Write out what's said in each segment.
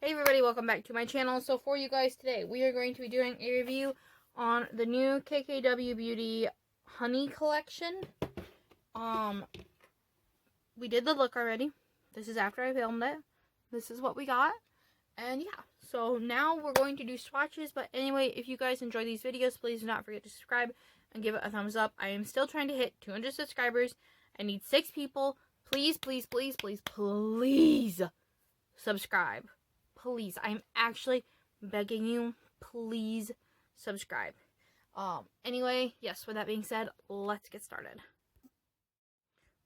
Hey everybody, welcome back to my channel. So for you guys today, we are going to be doing a review on the new KKW Beauty Honey Collection. We did the look already. This is after I filmed it. This is what we got. And yeah, so now we're going to do swatches. But anyway, if you guys enjoy these videos, please do not forget to subscribe and give it a thumbs up. I am still trying to hit 200 subscribers. I need 6 people. Please, please, please, please, please subscribe. Please, I'm actually begging you, please subscribe. Anyway, yes, with that being said, let's get started.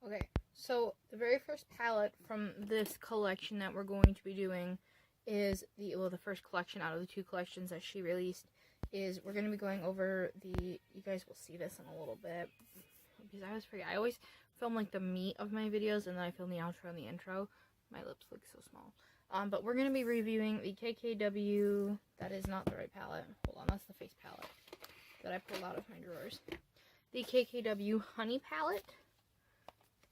Okay, so the very first palette from this collection that we're going to be doing is the first collection out of the 2 collections that she released is we're going to be going over you guys will see this in a little bit, because I always forget. I always film like the meat of my videos and then I film the outro and the intro. My lips look so small. But we're going to be reviewing the KKW, that is not the right palette, hold on, that's the face palette that I pulled out of my drawers. The KKW Honey palette.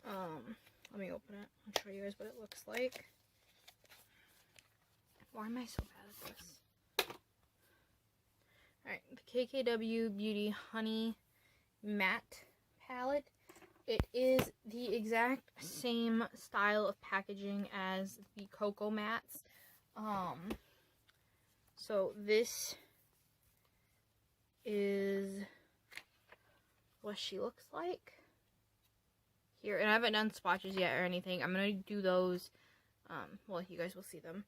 Let me open it and show you guys what it looks like. Why am I so bad at this? Alright, the KKW Beauty Honey Matte palette. It is the exact same style of packaging as the Cocoa Mats. So this is what she looks like here. And I haven't done swatches yet or anything. I'm going to do those. Well, you guys will see them.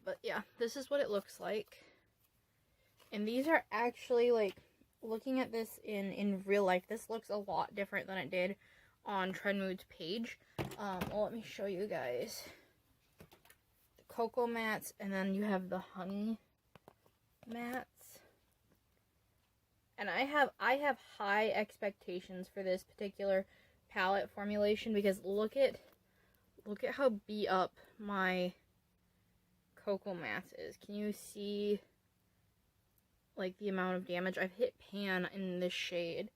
But yeah, this is what it looks like. And these are actually like, looking at this in real life, this looks a lot different than it did on Trendmood's page. Well, let me show you guys. The Cocoa Mats, and then you have the Honey Mats. And I have high expectations for this particular palette formulation, because look at how beat up my Cocoa Mats is. Can you see like the amount of damage? I've hit pan in this shade,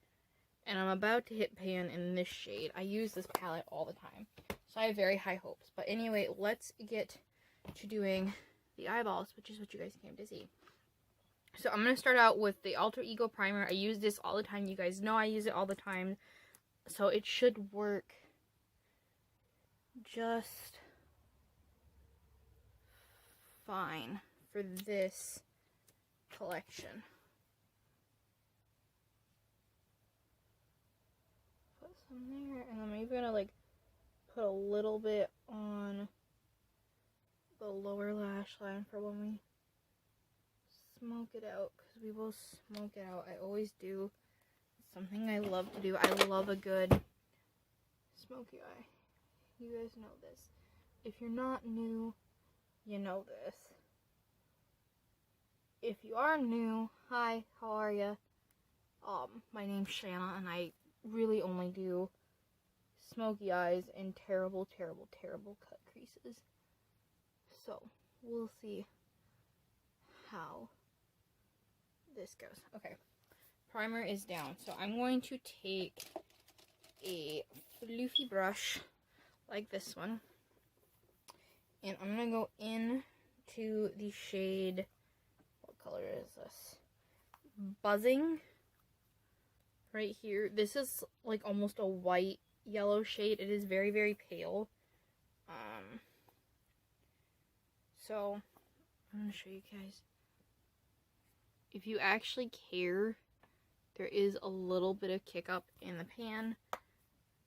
and I'm about to hit pan in this shade. I use this palette all the time, so I have very high hopes. But anyway, let's get to doing the eyeballs, which is what you guys came to see. So I'm going to start out with the Alter Ego Primer. I use this all the time. You guys know I use it all the time, so it should work just fine for this collection. Put some there, and I'm even gonna like put a little bit on the lower lash line for when we smoke it out, because we will smoke it out. I always do. It's something I love to do. I love a good smoky eye. You guys know this. If you're not new, you know this. If you are new, hi, how are ya? My name's Shanna, and I really only do smoky eyes and terrible, terrible, terrible cut creases. So, we'll see how this goes. Okay, primer is down. So I'm going to take a floofy brush like this one, and I'm going to go into the shade, what color is this? Buzzing. Right here. This is like almost a white yellow shade. It is very, very pale. So I'm going to show you guys. If you actually care, there is a little bit of kick up in the pan,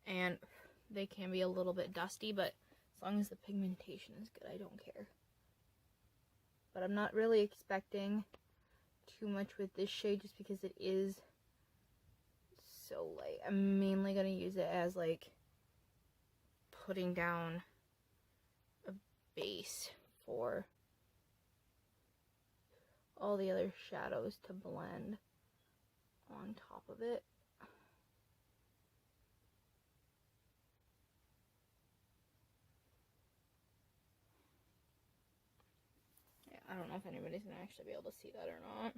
and they can be a little bit dusty, but as long as the pigmentation is good, I don't care. But I'm not really expecting too much with this shade, just because it is so light. I'm mainly going to use it as like putting down a base for all the other shadows to blend on top of it. Yeah, I don't know if anybody's going to actually be able to see that or not.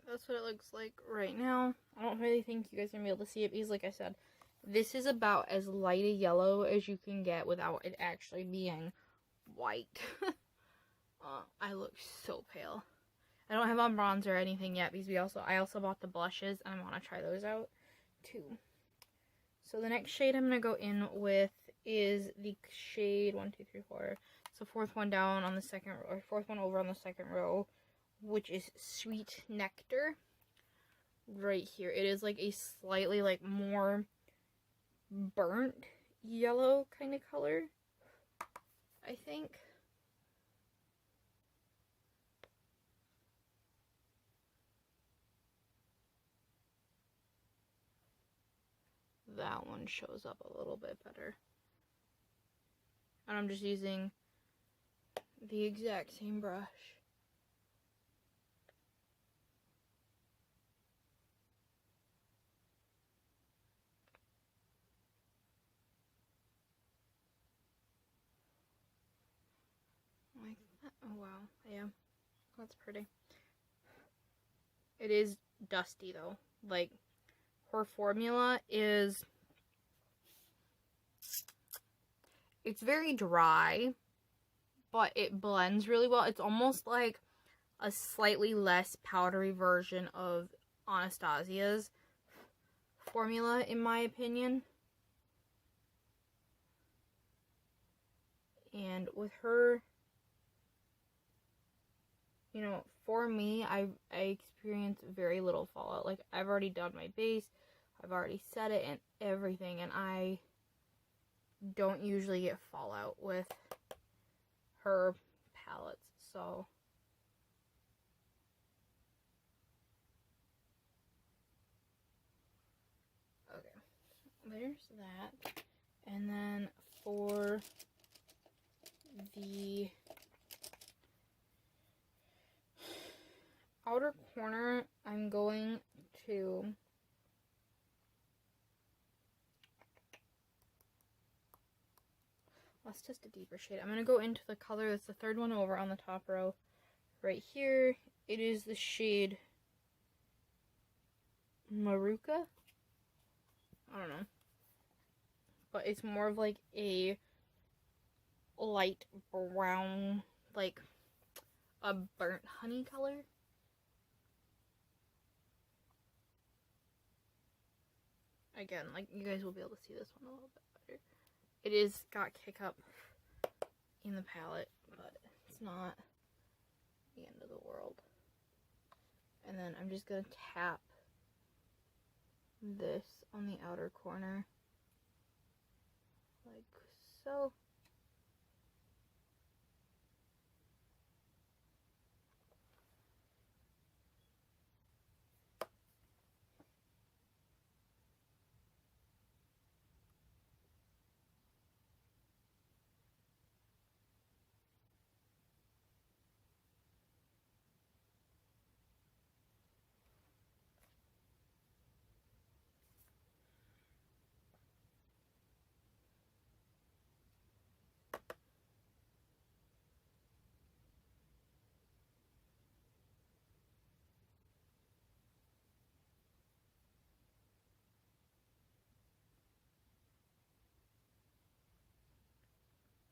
that's what it looks like right now. I don't really think you guys are going to be able to see it because, like I said, this is about as light a yellow as you can get without it actually being white. I look so pale. I don't have on bronzer or anything yet because I also bought the blushes and I want to try those out too. So the next shade I'm going to go in with is the shade 1, 2, 3, 4. It's the fourth one down on the second row, or fourth one over on the second row, which is Sweet Nectar. Right here. It is like a slightly like more burnt yellow kind of color, I think. That one shows up a little bit better. And I'm just using the exact same brush. Like that. Oh wow. Yeah. That's pretty. It is dusty though. Like, her formula is, it's very dry, but it blends really well. It's almost like a slightly less powdery version of Anastasia's formula, in my opinion. And with her, you know, for me, I experience very little fallout. Like, I've already done my base, I've already set it and everything, and I don't usually get fallout with her palettes, so okay, there's that. And then for the outer corner, I'm going to let's test a deeper shade. I'm going to go into the color that's the third one over on the top row right here. It is the shade Maruka. I don't know. But it's more of like a light brown, like a burnt honey color. Again, like, you guys will be able to see this one a little bit better. It is got kick up in the palette, but it's not the end of the world. And then I'm just going to tap this on the outer corner, like so.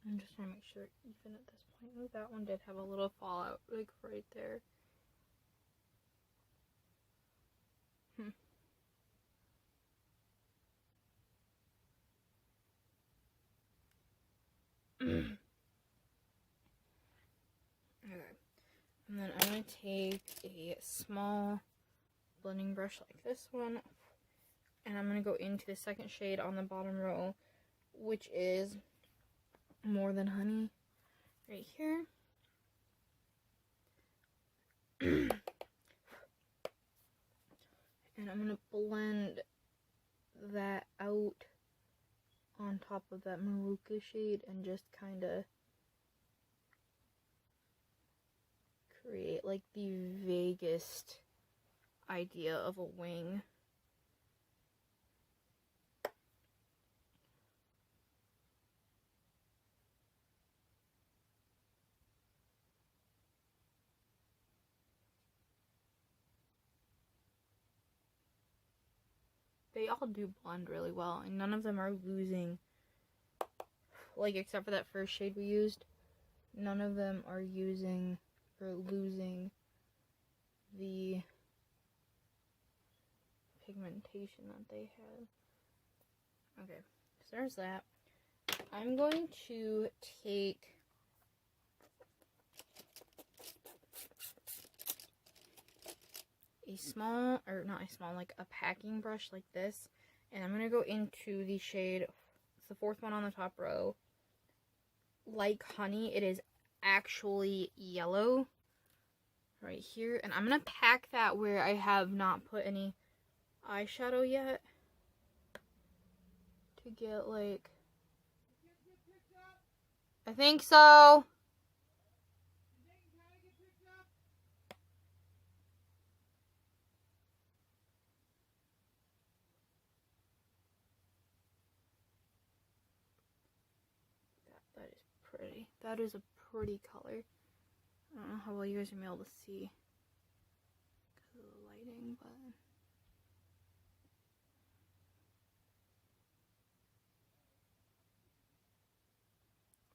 I'm just trying to make sure even at this point. Ooh, that one did have a little fallout, like right there. Okay. And then I'm going to take a small blending brush like this one, and I'm going to go into the second shade on the bottom row, which is More Than Honey, right here. And I'm going to blend that out on top of that Maruka shade and just kind of create like the vaguest idea of a wing. they all do blend really well, and none of them are losing, like, except for that first shade we used, none of them are using or losing the pigmentation that they have. Okay, so there's that. I'm going to take a small, or not a small, like a packing brush like this, and I'm going to go into the shade, it's the fourth one on the top row, Like Honey. It is actually yellow right here, and I'm going to pack that where I have not put any eyeshadow yet to get, like, I think so. That is pretty. That is a pretty color. I don't know how well you guys are able to see because of the lighting, but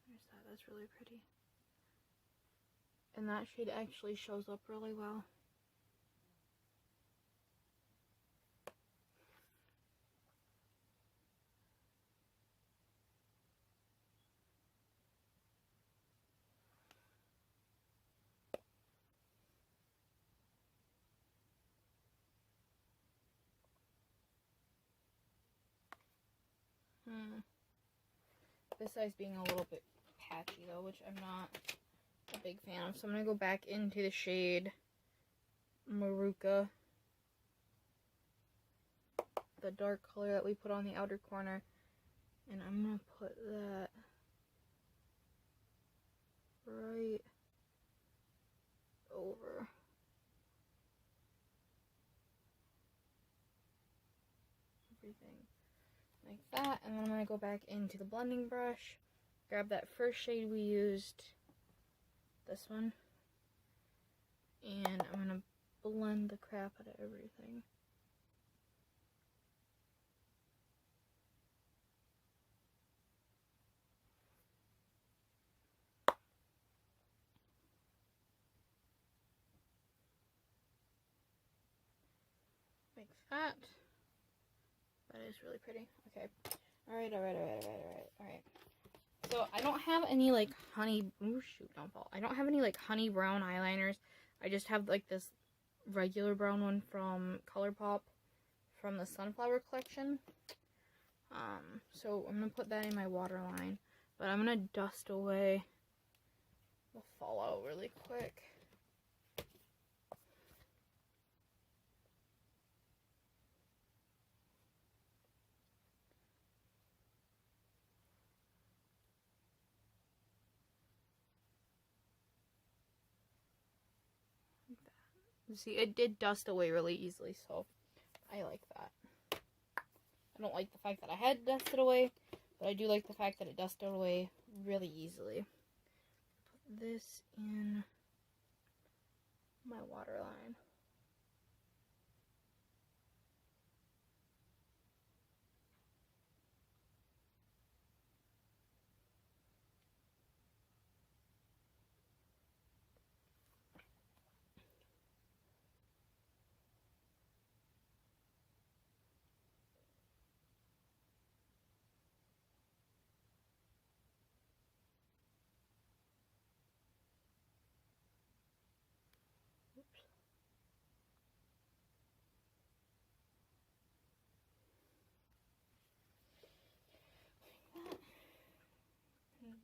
there's that. That's really pretty. And that shade actually shows up really well. This side's being a little bit patchy though, which I'm not a big fan of. So I'm going to go back into the shade Maruka, the dark color that we put on the outer corner, and I'm going to put that right over everything like that. And then I'm going to go back into the blending brush, grab that first shade we used, this one, and I'm going to blend the crap out of everything. Like that. That is really pretty. Okay. Alright. So I don't have any like honey, oh shoot, don't fall. I don't have any like honey brown eyeliners. I just have like this regular brown one from ColourPop from the Sunflower collection. So I'm gonna put that in my waterline, but I'm gonna dust away the fallout really quick. See, it did dust away really easily, so I like that. I don't like the fact that I had dusted away, but I do like the fact that it dusted away really easily. Put this in my waterline.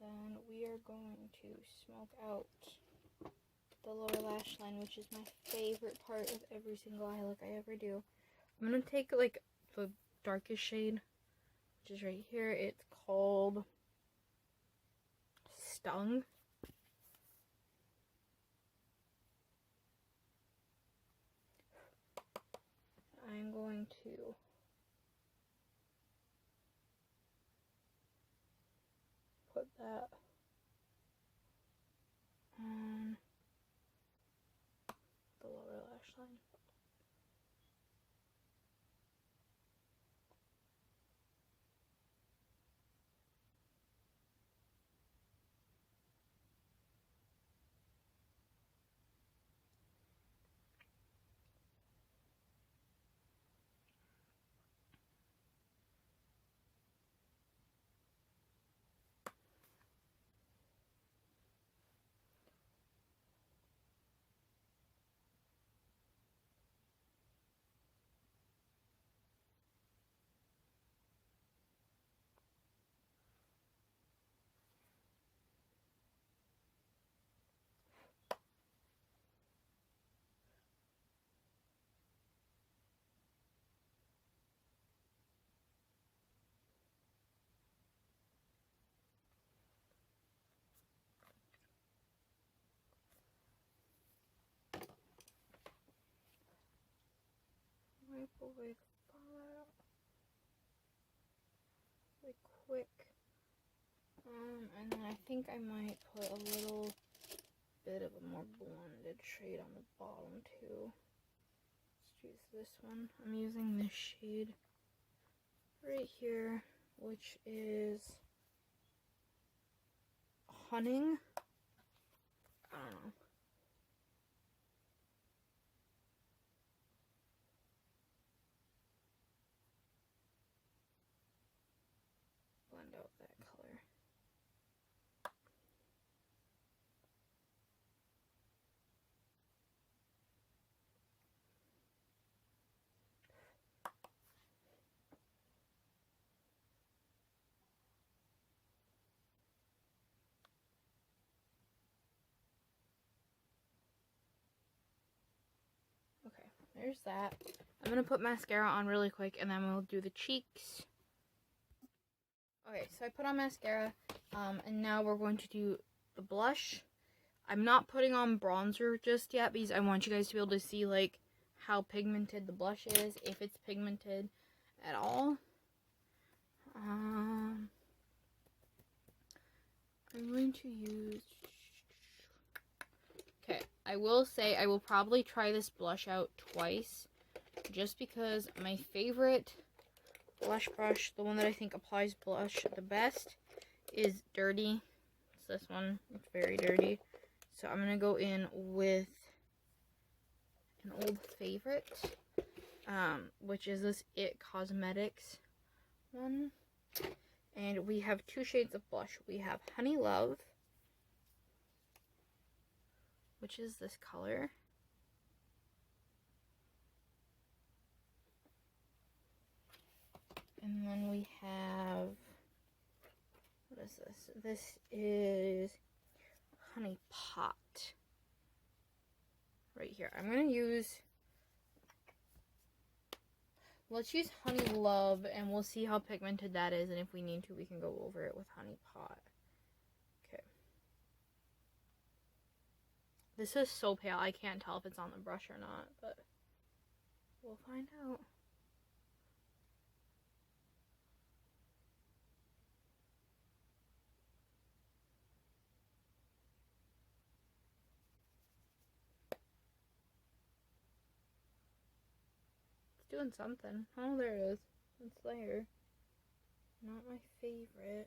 Then we are going to smoke out the lower lash line, which is my favorite part of every single eye look I ever do. I'm going to take like the darkest shade, which is right here. It's called Stung. I'm going to put that on the lower lash line. microwave file really quick. And then I think I might put a little bit of a more blended shade on the bottom too. Let's use this one. I'm using this shade right here, which is Hunting. I don't know. Blend out that color. Okay, there's that. I'm gonna put mascara on really quick and then we'll do the cheeks. Okay, so I put on mascara, and now we're going to do the blush. I'm not putting on bronzer just yet because I want you guys to be able to see like how pigmented the blush is, if it's pigmented at all. I'm going to use... Okay, I will say I will probably try this blush out twice just because my favorite blush brush, the one that I think applies blush the best, is dirty. It's this one. It's very dirty. So I'm going to go in with an old favorite, which is this It Cosmetics one. And we have two shades of blush. We have Honey Love, which is this color. And then we have, what is this? This is Honey Pot. Right here. I'm going to use, let's use Honey Love and we'll see how pigmented that is. And if we need to, we can go over it with Honey Pot. Okay. This is so pale. I can't tell if it's on the brush or not, but we'll find out. Doing something. Oh, there it is. It's there. Not my favorite.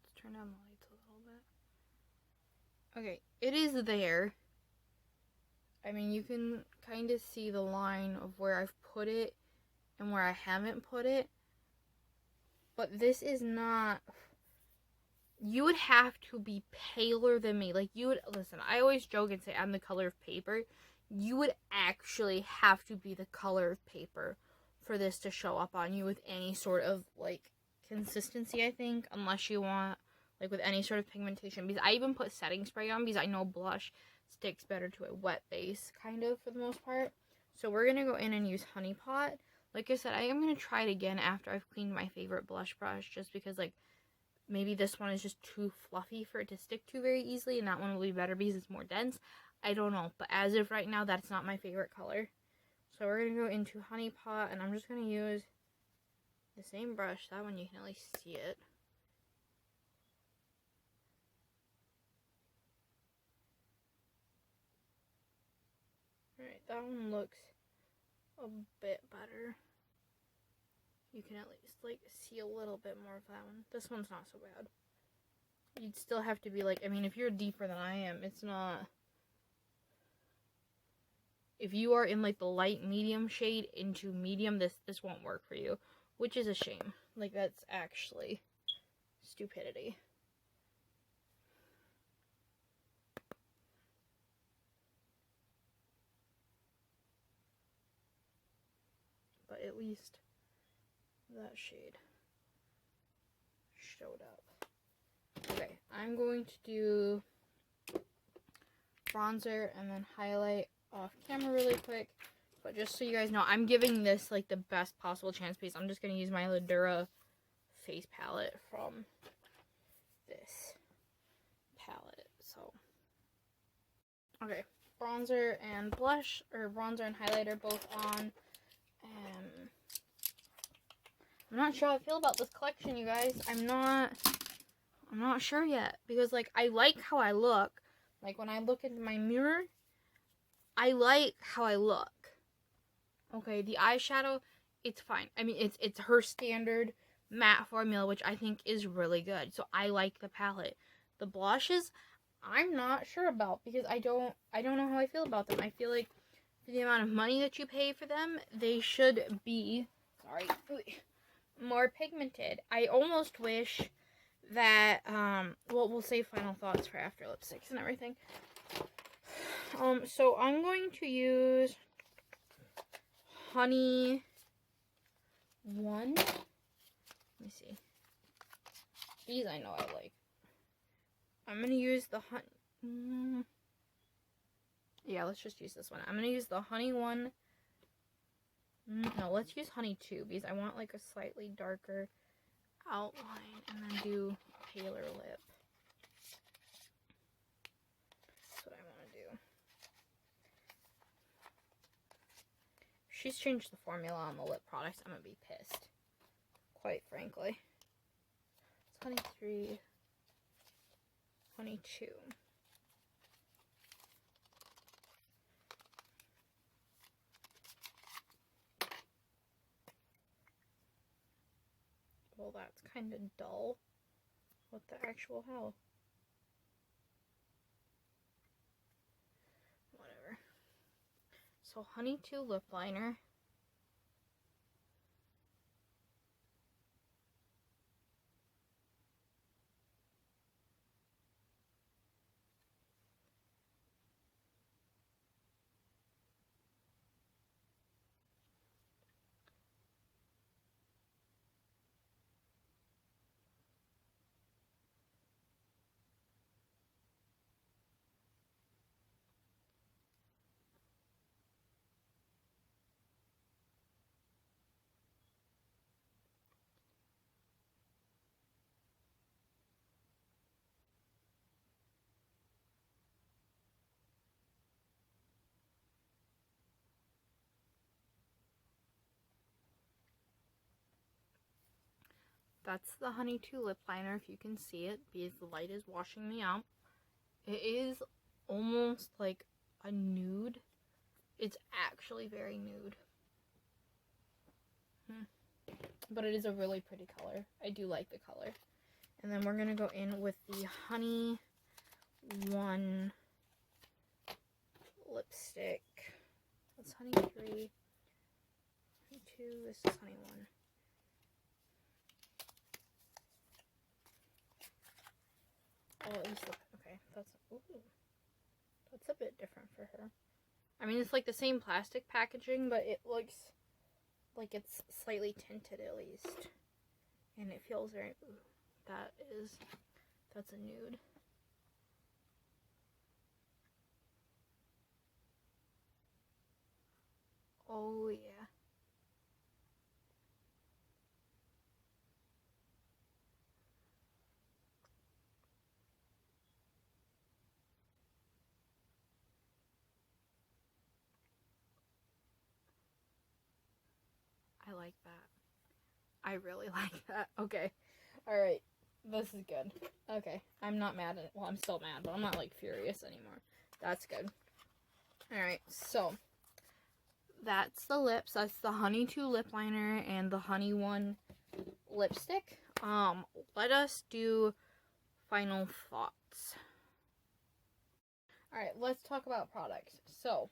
Let's turn down the lights a little bit. Okay, it is there. I mean, you can kind of see the line of where I've put it and where I haven't put it. But this is not... You would have to be paler than me. Like, you would... Listen, I always joke and say I'm the color of paper. You would actually have to be the color of paper for this to show up on you with any sort of, like, consistency, I think. Unless you want, like, with any sort of pigmentation. Because I even put setting spray on because I know blush sticks better to a wet base, kind of, for the most part. So we're going to go in and use Honey Pot. Like I said, I am going to try it again after I've cleaned my favorite blush brush. Just because, like, maybe this one is just too fluffy for it to stick to very easily. And that one will be better because it's more dense. I don't know. But as of right now, that's not my favorite color. So we're going to go into Honey Pot. And I'm just going to use the same brush. That one you can at least see it. Alright, that one looks a bit better. You can at least, like, see a little bit more of that one. This one's not so bad. You'd still have to be, like, I mean, if you're deeper than I am, it's not... If you are in, like, the light medium shade into medium, this won't work for you. Which is a shame. Like, that's actually stupidity. But at least that shade showed up. Okay, I'm going to do bronzer and then highlight off camera really quick. But just so you guys know, I'm giving this like the best possible chance piece. I'm just going to use my Ladura face palette from this palette. So, okay, bronzer and blush, or bronzer and highlighter both on. I'm not sure how I feel about this collection, you guys. I'm not sure yet, because like I like how I look. Like when I look into my mirror, I like how I look. Okay, the eyeshadow, it's fine. I mean, it's her standard matte formula, which I think is really good. So I like the palette. The blushes, I'm not sure about, because I don't know how I feel about them. I feel like for the amount of money that you pay for them, they should be, more pigmented. I almost wish that, well, we'll save final thoughts for after lipsticks and everything. So I'm going to use Honey 1. Let me see. These I know I like. I'm going to use the yeah, let's just use this one. I'm going to use the Honey 1. No, let's use Honey 2, because I want like a slightly darker outline, and then do paler lip. That's what I want to do. She's changed the formula on the lip products. I'm going to be pissed, quite frankly. It's Honey 3, Honey 2. Well, that's kind of dull. What the actual hell? Whatever. So, Honey 2 lip liner. That's the Honey 2 lip liner, if you can see it, because the light is washing me out. It is almost like a nude. It's actually very nude. But it is a really pretty color. I do like the color. And then we're going to go in with the Honey 1 lipstick. That's Honey 3. Honey 2. This is Honey 1. Oh, at least look. Okay, that's a bit different for her. I mean, it's like the same plastic packaging, but it looks like it's slightly tinted at least. And it feels very, that's a nude. Oh yeah. I like that. I really like that. Okay. Alright. This is good. Okay. I'm not mad at it. Well, I'm still mad, but I'm not, like, furious anymore. That's good. Alright, so that's the lips. That's the Honey 2 lip liner and the Honey 1 lipstick. Let us do final thoughts. Alright, let's talk about products. So,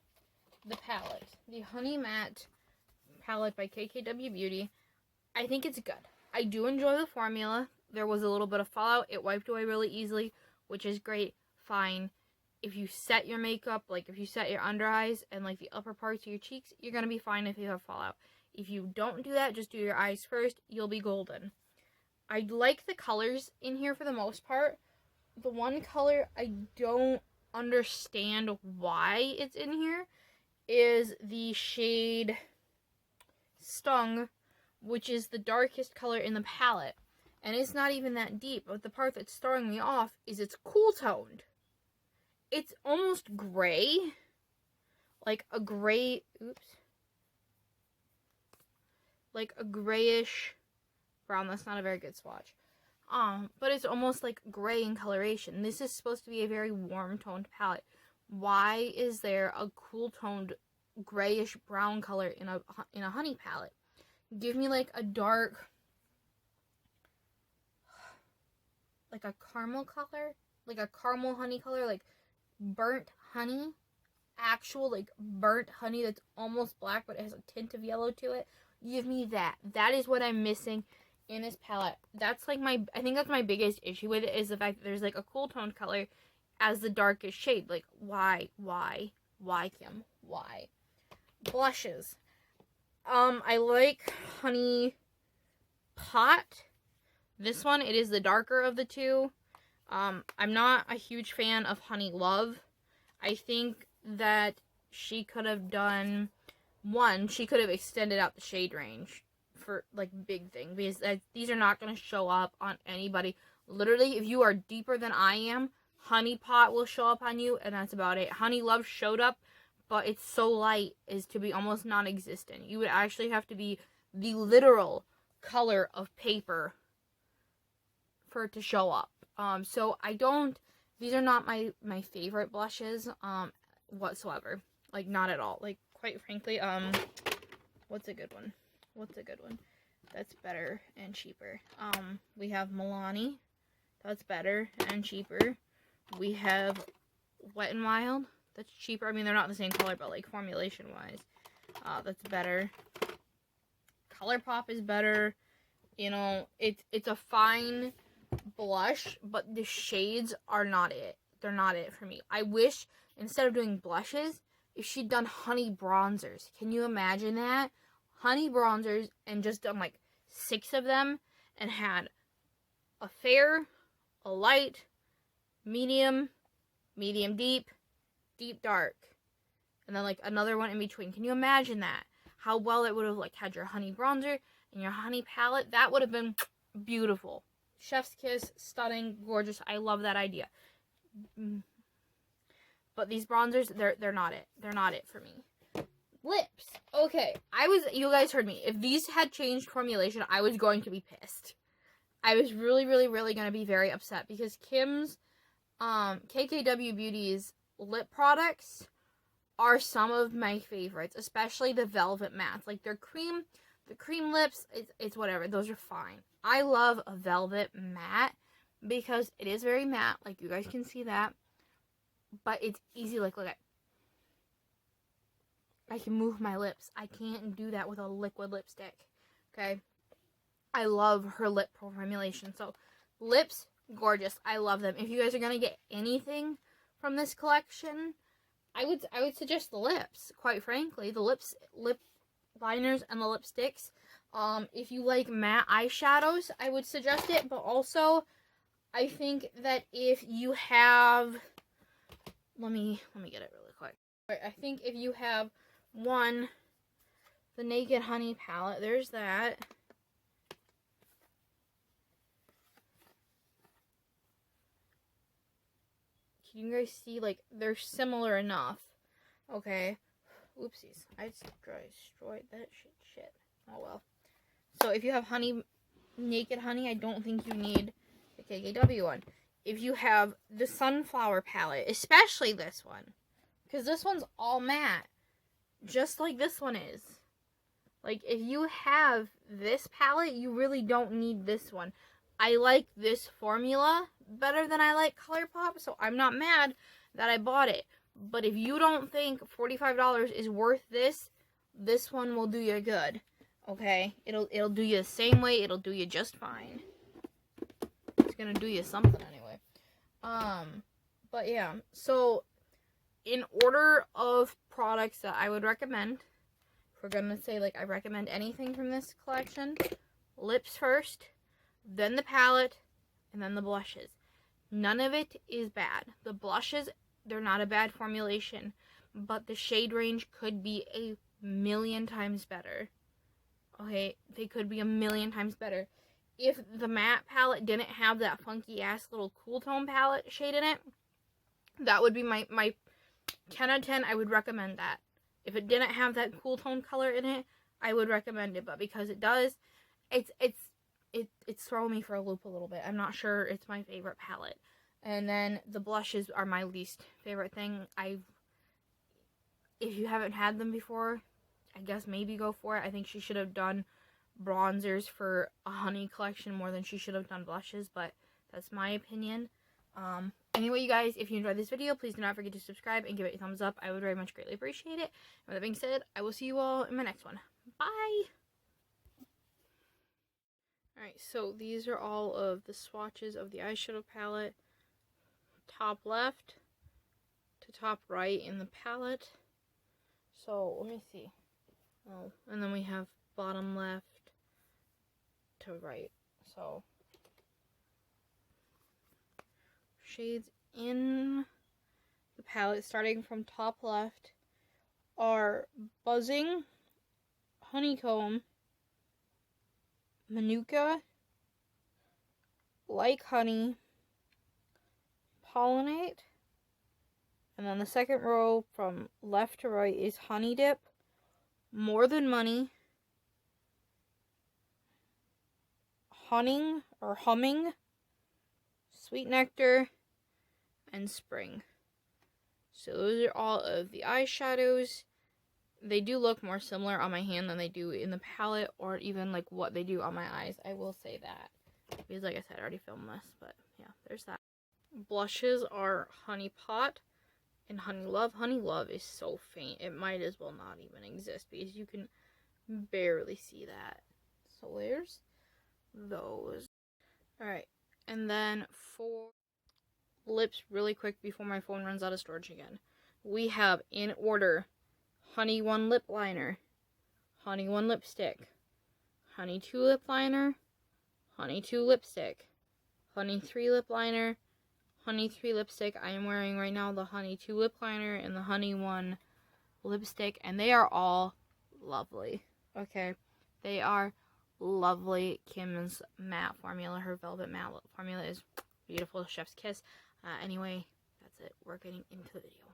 the palette. The Honey Matte palette by KKW Beauty. I think it's good. I do enjoy the formula. There was a little bit of fallout. It wiped away really easily, which is great. Fine. If you set your makeup, like if you set your under eyes and like the upper parts of your cheeks, you're going to be fine if you have fallout. If you don't do that, just do your eyes first. You'll be golden. I like the colors in here for the most part. The one color I don't understand why it's in here is the shade Stung, which is the darkest color in the palette. And it's not even that deep, but the part that's throwing me off is it's cool toned. It's almost gray. Like a gray, like a grayish brown. That's not a very good swatch. But it's almost like gray in coloration. This is supposed to be a very warm toned palette. Why is there a cool toned grayish brown color in a honey palette? Give me like a dark, like a caramel color, like a caramel honey color, like burnt honey, actual like burnt honey that's almost black but it has a tint of yellow to it. Give me that. That is what I'm missing in this palette. That's like I think that's my biggest issue with it, is the fact that there's like a cool toned color as the darkest shade. Like, why, Kim? Why? Blushes. I like Honey Pot. This one, it is the darker of the two. I'm not a huge fan of Honey Love. I think that she could have done, she could have extended out the shade range for, like, big thing. Because these are not going to show up on anybody. Literally, if you are deeper than I am, Honey Pot will show up on you, and that's about it. Honey Love showed up, but it's so light as to be almost non-existent. You would actually have to be the literal color of paper for it to show up. So these are not my favorite blushes, whatsoever. Like, not at all. Like, quite frankly, what's a good one? That's better and cheaper. We have Milani. That's better and cheaper. We have Wet n Wild. That's cheaper. I mean, they're not the same color, but, like, formulation-wise, that's better. ColourPop is better. You know, it's a fine blush, but the shades are not it. They're not it for me. I wish, instead of doing blushes, if she'd done honey bronzers. Can you imagine that? Honey bronzers, and just done, like, 6 of them, and had a fair, a light, medium, medium deep, deep dark, and then like another one in between. Can you imagine that? How well it would have like had your honey bronzer and your honey palette. That would have been beautiful. Chef's kiss, stunning, gorgeous. I love that idea. But these bronzers, they're not it. They're not it for me. Lips. Okay, you guys heard me. If these had changed formulation, I was going to be pissed. I was really, really, really going to be very upset, because Kim's KKW Beauty's lip products are some of my favorites, especially the velvet mattes. Like, the cream lips, it's whatever. Those are fine. I love a velvet matte because it is very matte, like you guys can see that, but it's easy. Like, look at, I can move my lips. I can't do that with a liquid lipstick. Okay, I love her lip formulation. So lips, gorgeous. I love them. If you guys are gonna get anything from this collection, I would suggest the lips. Quite frankly, the lip liners and the lipsticks. If you like matte eyeshadows, I would suggest it. But also, I think that if you have, let me get it really quick. I think if you have the Naked Honey palette, there's that. Can you guys see, like, they're similar enough? Okay. Oopsies. I destroyed that shit. Oh, well. So, if you have Naked Honey, I don't think you need the KKW one. If you have the Sunflower palette, especially this one, because this one's all matte, just like this one is. Like, if you have this palette, you really don't need this one. I like this formula better than I like ColourPop, so I'm not mad that I bought it. But if you don't think $45 is worth this one will do you good. Okay? It'll do you the same way. It'll do you just fine. It's gonna do you something anyway. But yeah. So, in order of products that I would recommend, if we're gonna say, like, I recommend anything from this collection, lips first, then the palette, and then the blushes. None of it is bad. The blushes, they're not a bad formulation, but the shade range could be a million times better. Okay, they could be a million times better. If the matte palette didn't have that funky ass little cool tone palette shade in it, that would be my 10 out of 10. I would recommend that. If it didn't have that cool tone color in it, I would recommend it. But because it does, it's throwing me for a loop a little bit. I'm not sure it's my favorite palette. And then the blushes are my least favorite thing. If you haven't had them before, I guess maybe go for it. I think she should have done bronzers for a honey collection more than she should have done blushes, but that's my opinion. Anyway, you guys, if you enjoyed this video, please do not forget to subscribe and give it a thumbs up. I would very much greatly appreciate it. And with that being said, I will see you all in my next one. Bye! Alright, so these are all of the swatches of the eyeshadow palette. Top left to top right in the palette. So, let me see. Oh, and then we have bottom left to right. So, shades in the palette starting from top left are Buzzing, Honeycomb, Manuka, Like Honey, Pollinate, and then the second row from left to right is Honey Dip, More Than Money, Humming, Sweet Nectar, and Spring. So those are all of the eyeshadows. They do look more similar on my hand than they do in the palette, or even like what they do on my eyes. I will say that. Because like I said, I already filmed this, but yeah, there's that. Blushes are Honey Pot and Honey Love. Honey Love is so faint, it might as well not even exist because you can barely see that. So there's those. Alright, and then for lips, really quick before my phone runs out of storage again, we have in order Honey 1 lip liner, Honey 1 lipstick, Honey 2 lip liner, Honey 2 lipstick, Honey 3 lip liner, Honey 3 lipstick. I am wearing right now the Honey 2 lip liner and the Honey 1 lipstick, and they are all lovely. Okay, they are lovely. Kim's matte formula, her velvet matte formula is beautiful. Chef's kiss. Anyway, that's it. We're getting into the video.